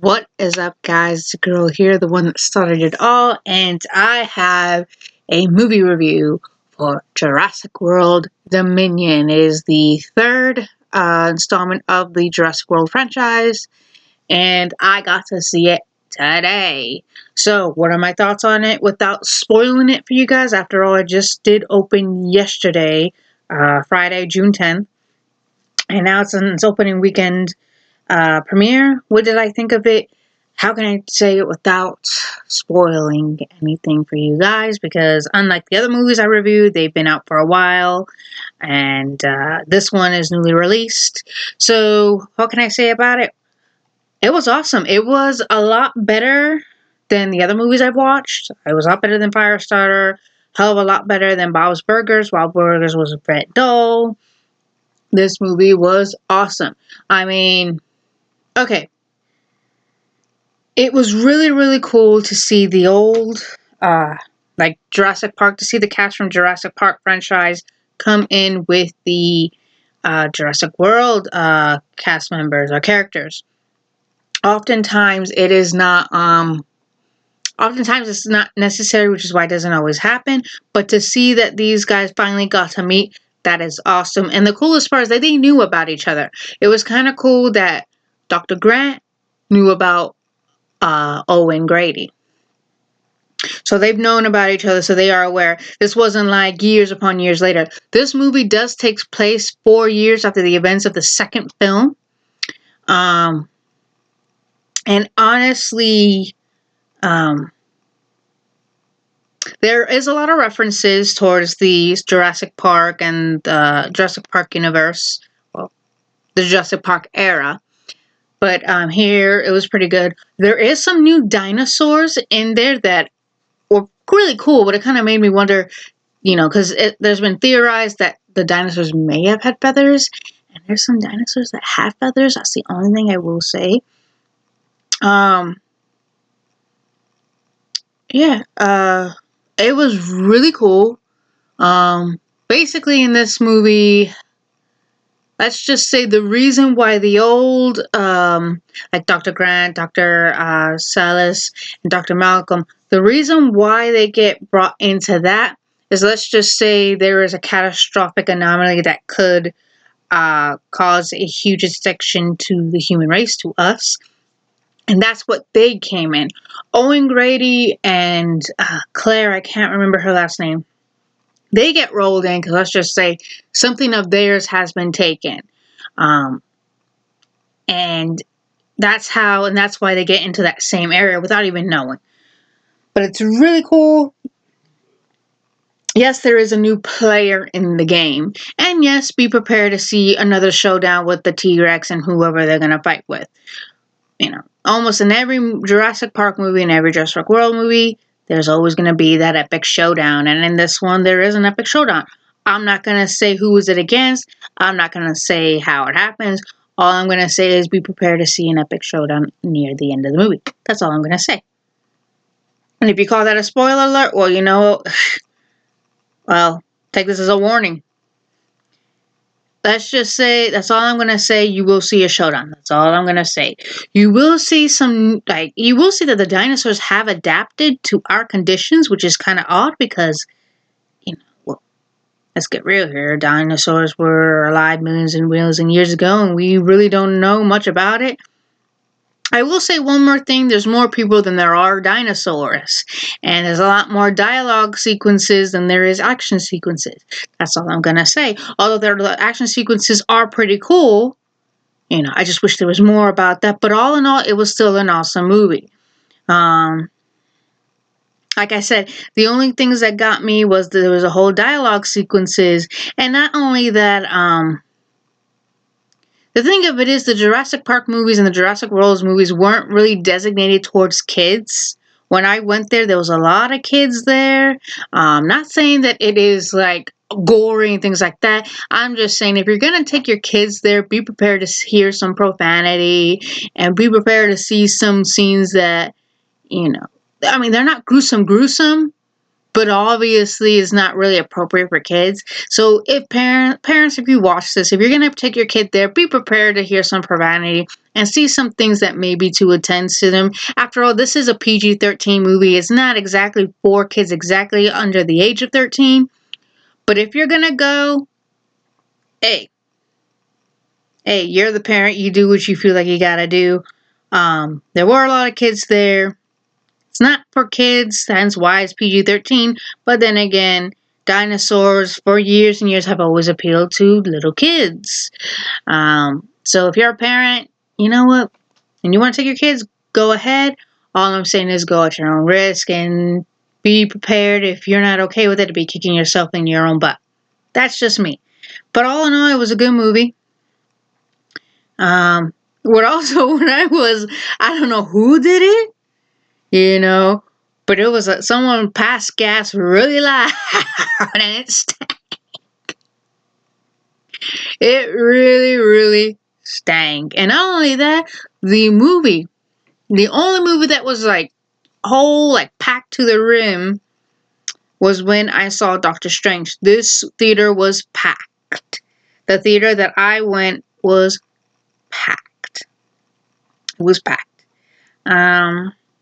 What is up, guys? It's the girl here, the one that started it all, and I have a movie review for Jurassic World Dominion. It is the third installment of the Jurassic World franchise, and I got to see it today. So, what are my thoughts on it without spoiling it for you guys? After all, it just did open yesterday, Friday, June 10th, and now it's in its opening weekend premiere. What did I think of it? How can I say it without spoiling anything for you guys? Because unlike the other movies I reviewed, they've been out for a while, and this one is newly released. So, what can I say about it? It was awesome. It was a lot better than the other movies I've watched. It was a lot better than Firestarter. Hell of a lot better than Bob's Burgers. Bob's Burgers was a bit dull. This movie was awesome. I mean, okay. It was really, really cool to see the old, like Jurassic Park, to see the cast from Jurassic Park franchise come in with the Jurassic World cast members or characters. Oftentimes, it's not necessary, which is why it doesn't always happen. But to see that these guys finally got to meet, that is awesome. And the coolest part is that they knew about each other. It was kind of cool that Dr. Grant knew about Owen Grady. So they've known about each other, so they are aware. This wasn't like years upon years later. This movie does take place 4 years after the events of the second film. And honestly, there is a lot of references towards the Jurassic Park and the Jurassic Park universe, well, the Jurassic Park era. But here, it was pretty good. There is some new dinosaurs in there that were really cool, but it kind of made me wonder, because there's been theorized that the dinosaurs may have had feathers, and there's some dinosaurs that have feathers. That's the only thing I will say. It was really cool. Basically, in this movie, let's just say the reason why the old, like Dr. Grant, Dr. Salas, and Dr. Malcolm, the reason why they get brought into that is, let's just say there is a catastrophic anomaly that could cause a huge extinction to the human race, to us. And that's what they came in. Owen Grady and Claire, I can't remember her last name, they get rolled in because, let's just say, something of theirs has been taken. And that's why they get into that same area without even knowing. But it's really cool. Yes, there is a new player in the game. And yes, be prepared to see another showdown with the T-Rex and whoever they're going to fight with. Almost in every Jurassic Park movie and every Jurassic World movie, there's always going to be that epic showdown. And in this one, there is an epic showdown. I'm not going to say who is it against. I'm not going to say how it happens. All I'm going to say is be prepared to see an epic showdown near the end of the movie. That's all I'm going to say. And if you call that a spoiler alert, well, take this as a warning. Let's just say, that's all I'm going to say, you will see a showdown. That's all I'm going to say. You will see that the dinosaurs have adapted to our conditions, which is kind of odd because, let's get real here. Dinosaurs were alive millions and millions of years ago, and we really don't know much about it. I will say one more thing. There's more people than there are dinosaurs. And there's a lot more dialogue sequences than there is action sequences. That's all I'm going to say. Although the action sequences are pretty cool, I just wish there was more about that. But all in all, it was still an awesome movie. Like I said, the only things that got me was that there was a whole dialogue sequences. And not only that, the thing of it is, the Jurassic Park movies and the Jurassic World movies weren't really designated towards kids. When I went there was a lot of kids there. Not saying that it is like gory and things like that. I'm just saying, if you're going to take your kids there, be prepared to hear some profanity and be prepared to see some scenes that, they're not gruesome, but obviously is not really appropriate for kids. So if parents, if you watch this, if you're going to take your kid there, be prepared to hear some profanity and see some things that may be too intense to them. After all, this is a PG-13 movie. It's not exactly for kids exactly under the age of 13. But if you're going to go, hey, you're the parent. You do what you feel like you got to do. There were a lot of kids there. It's not for kids, hence why it's PG-13. But then again, dinosaurs for years and years have always appealed to little kids. So if you're a parent, you know what? And you want to take your kids, go ahead. All I'm saying is go at your own risk and be prepared if you're not okay with it to be kicking yourself in your own butt. That's just me. But all in all, it was a good movie. What also, when I don't know who did it, you know, but it was someone passed gas really loud and it stank. It really, really stank. And not only that, the only movie that was like whole, like packed to the rim was when I saw Doctor Strange. This theater was packed. The theater that I went was packed. It was packed.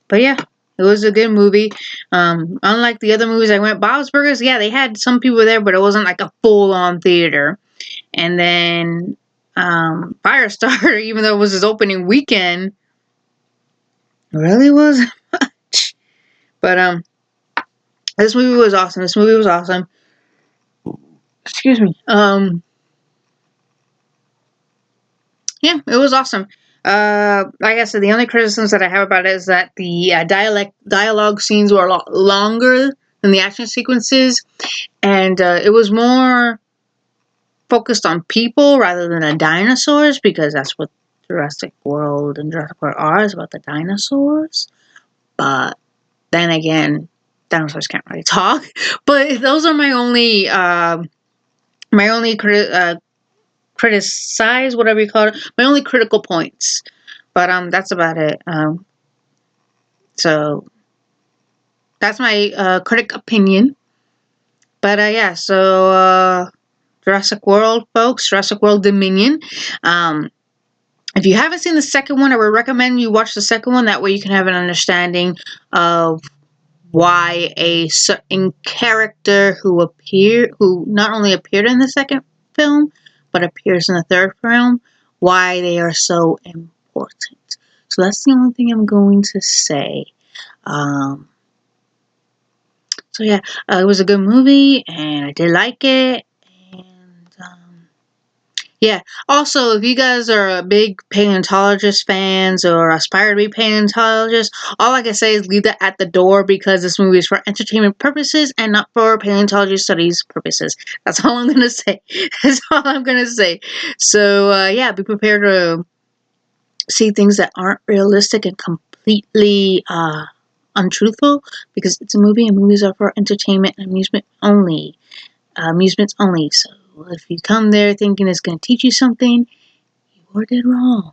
But yeah, it was a good movie. Unlike the other movies I went, Bob's Burgers, yeah, they had some people there, but it wasn't like a full-on theater. And then Firestarter, even though it was his opening weekend, really wasn't much. But this movie was awesome. Excuse me. Yeah, it was awesome. Like I said, the only criticisms that I have about it is that the dialogue scenes were a lot longer than the action sequences, and it was more focused on people rather than the dinosaurs, because that's what Jurassic World and Jurassic World are, is about the dinosaurs. But then again, dinosaurs can't really talk. But those are my only criticize, whatever you call it, my only critical points. But that's about it. So that's my critic opinion. But yeah, so Jurassic World, folks, Jurassic World Dominion. If you haven't seen the second one, I would recommend you watch the second one. That way you can have an understanding of why a certain character who not only appeared in the second film, but appears in the third film, why they are so important. So that's the only thing I'm going to say. So yeah, it was a good movie, and I did like it. And yeah, also, if you guys are big paleontologist fans or aspire to be paleontologists, all I can say is leave that at the door, because this movie is for entertainment purposes and not for paleontology studies purposes. That's all I'm going to say. That's all I'm going to say. So, yeah, be prepared to see things that aren't realistic and completely untruthful, because it's a movie and movies are for entertainment and amusement only. Amusements only. So if you come there thinking it's going to teach you something, you are dead wrong.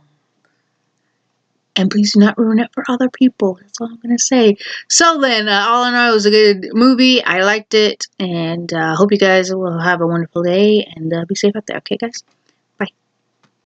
And please do not ruin it for other people. That's all I'm going to say. So then, all in all, it was a good movie. I liked it. And hope you guys will have a wonderful day. And be safe out there. Okay, guys?